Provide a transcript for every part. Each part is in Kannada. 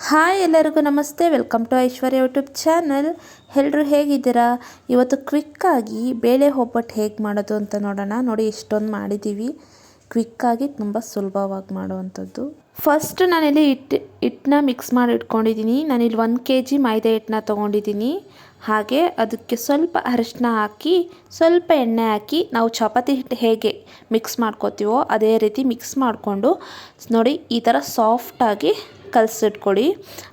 ಹಾಯ್ ಎಲ್ಲರಿಗೂ ನಮಸ್ತೆ, welcome to Aishwarya YouTube channel. ಎಲ್ಲರೂ ಹೇಗಿದ್ದೀರಾ? ಇವತ್ತು ಕ್ವಿಕ್ಕಾಗಿ ಬೇಳೆ ಒಬ್ಬಟ್ಟು ಹೇಗೆ ಮಾಡೋದು ಅಂತ ನೋಡೋಣ. ನೋಡಿ, ಇಷ್ಟೊಂದು ಮಾಡಿದ್ದೀವಿ. ಕ್ವಿಕ್ಕಾಗಿ ತುಂಬ ಸುಲಭವಾಗಿ ಮಾಡುವಂಥದ್ದು. ಫಸ್ಟ್ ನಾನಿಲ್ಲಿ ಹಿಟ್ಟನ್ನ ಮಿಕ್ಸ್ ಮಾಡಿ ಇಟ್ಕೊಂಡಿದ್ದೀನಿ. ನಾನಿಲ್ಲಿ 1 kg ಮೈದಾ ಹಿಟ್ಟನ್ನ ತೊಗೊಂಡಿದ್ದೀನಿ. ಹಾಗೆ ಅದಕ್ಕೆ ಸ್ವಲ್ಪ ಅರಿಶಿನ ಹಾಕಿ, ಸ್ವಲ್ಪ ಎಣ್ಣೆ ಹಾಕಿ, ನಾವು ಚಪಾತಿ ಹಿಟ್ಟು ಹೇಗೆ ಮಿಕ್ಸ್ ಮಾಡ್ಕೋತೀವೋ ಅದೇ ರೀತಿ ಮಿಕ್ಸ್ ಮಾಡಿಕೊಂಡು ನೋಡಿ ಈ ಥರ ಸಾಫ್ಟಾಗಿ ಕಲಸಿಟ್ಕೊಳ್ಳಿ.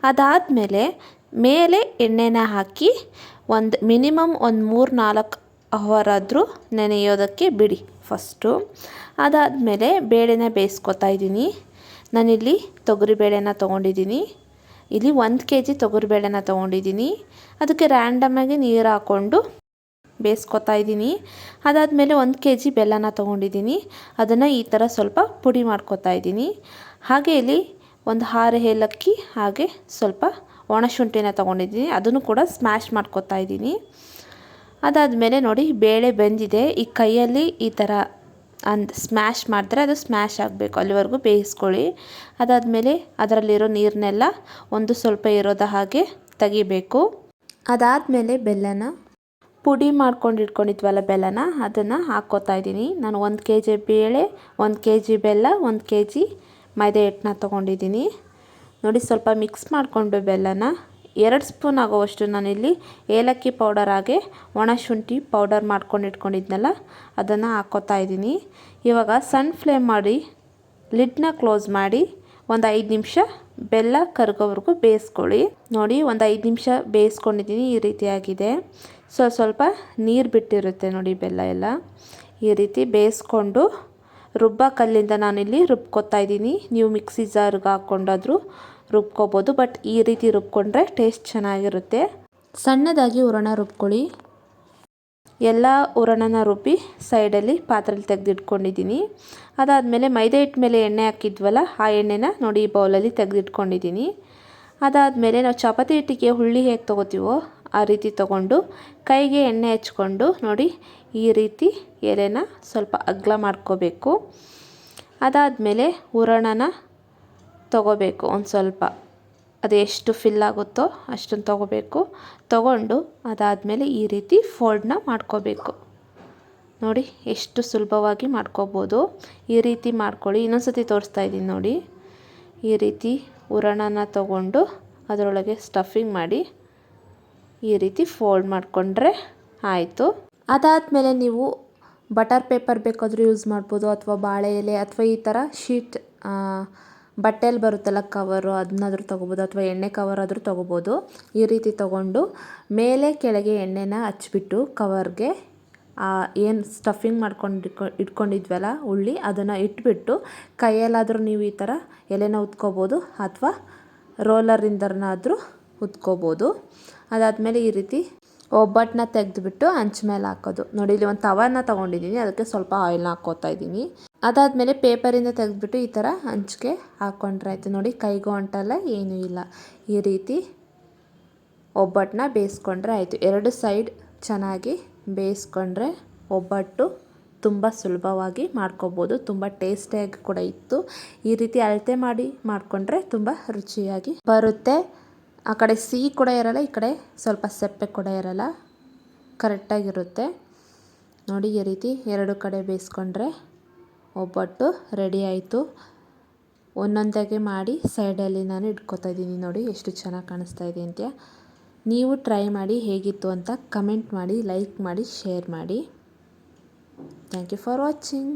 ಅದಾದಮೇಲೆ ಮೇಲೆ ಎಣ್ಣೆನ ಹಾಕಿ ಮಿನಿಮಮ್ ಒಂದು 3-4 ಅವರ್ ಆದರೂ ನೆನೆಯೋದಕ್ಕೆ ಬಿಡಿ ಫಸ್ಟು. ಅದಾದಮೇಲೆ ಬೇಳೆನ ಬೇಯಿಸ್ಕೊತಾ ಇದ್ದೀನಿ. ನಾನಿಲ್ಲಿ ತೊಗರಿಬೇಳೆನ ತೊಗೊಂಡಿದ್ದೀನಿ. ಇಲ್ಲಿ 1 kg ತೊಗರಿಬೇಳೆನ ತೊಗೊಂಡಿದ್ದೀನಿ. ಅದಕ್ಕೆ ರ್ಯಾಂಡಮಾಗಿ ನೀರು ಹಾಕ್ಕೊಂಡು ಬೇಯಿಸ್ಕೊತಾ ಇದ್ದೀನಿ. ಅದಾದಮೇಲೆ 1 kg ಬೆಲ್ಲನ ತೊಗೊಂಡಿದ್ದೀನಿ. ಅದನ್ನು ಈ ಥರ ಸ್ವಲ್ಪ ಪುಡಿ ಮಾಡ್ಕೊತಾ ಇದ್ದೀನಿ. ಹಾಗೆ ಇಲ್ಲಿ ಒಂದು 6 ಏಲಕ್ಕಿ ಹಾಗೆ ಸ್ವಲ್ಪ ಒಣಶುಂಠಿನ ತೊಗೊಂಡಿದ್ದೀನಿ. ಅದನ್ನು ಕೂಡ ಸ್ಮ್ಯಾಶ್ ಮಾಡ್ಕೊತಾ ಇದ್ದೀನಿ. ಅದಾದಮೇಲೆ ನೋಡಿ ಬೇಳೆ ಬೆಂದಿದೆ. ಈ ಕೈಯಲ್ಲಿ ಈ ಥರ ಸ್ಮ್ಯಾಶ್ ಮಾಡಿದ್ರೆ ಅದು ಸ್ಮ್ಯಾಶ್ ಆಗಬೇಕು, ಅಲ್ಲಿವರೆಗೂ ಬೇಯಿಸ್ಕೊಳ್ಳಿ. ಅದಾದಮೇಲೆ ಅದರಲ್ಲಿರೋ ನೀರನ್ನೆಲ್ಲ ಒಂದು ಸ್ವಲ್ಪ ಇರೋದ ಹಾಗೆ ತೆಗಿಬೇಕು. ಅದಾದಮೇಲೆ ಬೆಲ್ಲನ ಪುಡಿ ಮಾಡ್ಕೊಂಡು ಇಟ್ಕೊಂಡಿದ್ವಲ್ಲ ಬೆಲ್ಲನ, ಅದನ್ನು ಹಾಕ್ಕೋತಾ ಇದ್ದೀನಿ. ನಾನು 1 kg ಬೇಳೆ, 1 kg ಬೆಲ್ಲ, 1 kg ಮೈದಾ ಹಿಟ್ಟನ್ನ ತೊಗೊಂಡಿದ್ದೀನಿ. ನೋಡಿ, ಸ್ವಲ್ಪ ಮಿಕ್ಸ್ ಮಾಡಿಕೊಂಡು ಬೆಲ್ಲನ 2 ಸ್ಪೂನ್ ಆಗೋವಷ್ಟು ನಾನಿಲ್ಲಿ ಏಲಕ್ಕಿ ಪೌಡರ್ ಹಾಗೆ ಒಣಶುಂಠಿ ಪೌಡರ್ ಮಾಡ್ಕೊಂಡು ಇಟ್ಕೊಂಡಿದ್ನಲ್ಲ ಅದನ್ನು ಹಾಕ್ಕೋತಾ ಇದ್ದೀನಿ. ಇವಾಗ ಸಣ್ಣ ಫ್ಲೇಮ್ ಮಾಡಿ ಲಿಡ್ನ ಕ್ಲೋಸ್ ಮಾಡಿ ಒಂದು 5 ನಿಮಿಷ ಬೆಲ್ಲ ಕರಗೋವರೆಗೂ ಬೇಯಿಸ್ಕೊಳ್ಳಿ. ನೋಡಿ, ಒಂದು 5 ನಿಮಿಷ ಬೇಯಿಸ್ಕೊಂಡಿದ್ದೀನಿ. ಈ ರೀತಿಯಾಗಿದೆ. ಸ್ವಲ್ಪ ನೀರು ಬಿಟ್ಟಿರುತ್ತೆ ನೋಡಿ ಬೆಲ್ಲ ಎಲ್ಲ. ಈ ರೀತಿ ಬೇಯಿಸ್ಕೊಂಡು ರುಬ್ಬ ಕಲ್ಲಿಂದ ನಾನಿಲ್ಲಿ ರುಬ್ಕೊತಾ ಇದ್ದೀನಿ. ನೀವು ಮಿಕ್ಸಿ ಜಾರ್ಗೆ ಹಾಕ್ಕೊಂಡಾದರೂ ರುಬ್ಕೋಬೋದು, ಬಟ್ ಈ ರೀತಿ ರುಬ್ಕೊಂಡ್ರೆ ಟೇಸ್ಟ್ ಚೆನ್ನಾಗಿರುತ್ತೆ. ಸಣ್ಣದಾಗಿ ಹೂರಣ ರುಬ್ಕೊಳ್ಳಿ. ಎಲ್ಲ ಹೂರಣನ ರುಬ್ಬಿ ಸೈಡಲ್ಲಿ ಪಾತ್ರೆಯಲ್ಲಿ ತೆಗೆದಿಟ್ಕೊಂಡಿದ್ದೀನಿ. ಅದಾದಮೇಲೆ ಮೈದಾ ಹಿಟ್ಟು ಮೇಲೆ ಎಣ್ಣೆ ಹಾಕಿದ್ವಲ್ಲ, ಆ ಎಣ್ಣೆನ ನೋಡಿ ಈ ಬೌಲಲ್ಲಿ ತೆಗೆದಿಟ್ಕೊಂಡಿದ್ದೀನಿ. ಅದಾದಮೇಲೆ ನಾವು ಚಪಾತಿ ಹಿಟ್ಟಿಗೆ ಹುಳ್ಳಿ ಹೇಗೆ ತೊಗೋತೀವೋ ಆ ರೀತಿ ತೊಗೊಂಡು ಕೈಗೆ ಎಣ್ಣೆ ಹಚ್ಕೊಂಡು ನೋಡಿ ಈ ರೀತಿ ಎಲೆನ ಸ್ವಲ್ಪ ಅಗಲ ಮಾಡ್ಕೋಬೇಕು. ಅದಾದಮೇಲೆ ಹೂರಣನ ತೊಗೋಬೇಕು. ಒಂದು ಸ್ವಲ್ಪ ಅದು ಎಷ್ಟು ಫಿಲ್ ಆಗುತ್ತೋ ಅಷ್ಟನ್ನು ತೊಗೊಂಡು ಅದಾದಮೇಲೆ ಈ ರೀತಿ ಫೋಲ್ಡ್ನ ಮಾಡ್ಕೋಬೇಕು. ನೋಡಿ ಎಷ್ಟು ಸುಲಭವಾಗಿ ಮಾಡ್ಕೋಬೋದು. ಈ ರೀತಿ ಮಾಡ್ಕೊಳ್ಳಿ. ಇನ್ನೊಂದು ಸತಿ ತೋರಿಸ್ತಾ ಇದ್ದೀನಿ ನೋಡಿ. ಈ ರೀತಿ ಹೂರಣನ ತೊಗೊಂಡು ಅದರೊಳಗೆ ಸ್ಟಫಿಂಗ್ ಮಾಡಿ ಈ ರೀತಿ ಫೋಲ್ಡ್ ಮಾಡಿಕೊಂಡ್ರೆ ಆಯಿತು. ಅದಾದಮೇಲೆ ನೀವು ಬಟರ್ ಪೇಪರ್ ಬೇಕಾದರೂ ಯೂಸ್ ಮಾಡ್ಬೋದು, ಅಥವಾ ಬಾಳೆ ಎಲೆ, ಅಥವಾ ಈ ಥರ ಶೀಟ್ ಬಟ್ಟೆಯಲ್ಲಿ ಬರುತ್ತಲ್ಲ ಕವರು, ಅದನ್ನಾದರೂ ತೊಗೋಬೋದು, ಅಥವಾ ಎಣ್ಣೆ ಕವರ್ ಆದರೂ ತೊಗೋಬೋದು. ಈ ರೀತಿ ತೊಗೊಂಡು ಮೇಲೆ ಕೆಳಗೆ ಎಣ್ಣೆನ ಹಚ್ಬಿಟ್ಟು ಕವರ್ಗೆ ಏನು ಸ್ಟಫಿಂಗ್ ಮಾಡ್ಕೊಂಡು ಇಟ್ಕೊಂಡಿದ್ವಲ್ಲ ಉಳ್ಳಿ, ಅದನ್ನು ಇಟ್ಬಿಟ್ಟು ಕೈಯಲ್ಲಾದರೂ ನೀವು ಈ ಥರ ಎಲೆನ ಉತ್ಕೋಬೋದು, ಅಥವಾ ರೋಲರಿಂದನಾದರೂ ಉತ್ಕೋಬೋದು. ಅದಾದಮೇಲೆ ಈ ರೀತಿ ಒಬ್ಬಟ್ಟನ್ನ ತೆಗೆದುಬಿಟ್ಟು ಹಂಚ ಮೇಲೆ ಹಾಕೋದು. ನೋಡಿ, ಇಲ್ಲಿ ಒಂದು ತವಾನ ತೊಗೊಂಡಿದ್ದೀನಿ, ಅದಕ್ಕೆ ಸ್ವಲ್ಪ ಆಯಿಲ್ನ ಹಾಕ್ಕೋತಾ ಇದ್ದೀನಿ. ಅದಾದಮೇಲೆ ಪೇಪರಿಂದ ತೆಗೆದುಬಿಟ್ಟು ಈ ಥರ ಹಂಚಿಗೆ ಹಾಕ್ಕೊಂಡ್ರೆ ಆಯಿತು. ನೋಡಿ, ಕೈಗೂ ಅಂಟಲ್ಲ, ಏನೂ ಇಲ್ಲ. ಈ ರೀತಿ ಒಬ್ಬಟ್ಟನ್ನ ಬೇಯಿಸ್ಕೊಂಡ್ರೆ ಆಯಿತು. 2 ಸೈಡ್ ಚೆನ್ನಾಗಿ ಬೇಯಿಸ್ಕೊಂಡ್ರೆ ಒಬ್ಬಟ್ಟು ತುಂಬ ಸುಲಭವಾಗಿ ಮಾಡ್ಕೋಬೋದು. ತುಂಬ ಟೇಸ್ಟಿಯಾಗಿ ಕೂಡ ಇತ್ತು. ಈ ರೀತಿ ಅಳತೆ ಮಾಡಿ ಮಾಡಿಕೊಂಡ್ರೆ ತುಂಬ ರುಚಿಯಾಗಿ ಬರುತ್ತೆ. ಆ ಕಡೆ ಸಿಹಿ ಕೂಡ ಇರಲ್ಲ, ಈ ಕಡೆ ಸ್ವಲ್ಪ ಸಪ್ಪೆ ಕೂಡ ಇರಲ್ಲ, ಕರೆಕ್ಟಾಗಿರುತ್ತೆ. ನೋಡಿ, ಈ ರೀತಿ 2 ಕಡೆ ಬೇಯಿಸ್ಕೊಂಡ್ರೆ ಒಬ್ಬಟ್ಟು ರೆಡಿ ಆಯಿತು. ಒಂದೊಂದಾಗೆ ಮಾಡಿ ಸೈಡಲ್ಲಿ ನಾನು ಇಟ್ಕೋತಾ ಇದ್ದೀನಿ. ನೋಡಿ ಎಷ್ಟು ಚೆನ್ನಾಗಿ ಕಾಣಿಸ್ತಾ ಇದೆ ಅಂತ. ನೀವು ಟ್ರೈ ಮಾಡಿ ಹೇಗಿತ್ತು ಅಂತ ಕಮೆಂಟ್ ಮಾಡಿ, ಲೈಕ್ ಮಾಡಿ, ಶೇರ್ ಮಾಡಿ. Thank you for watching.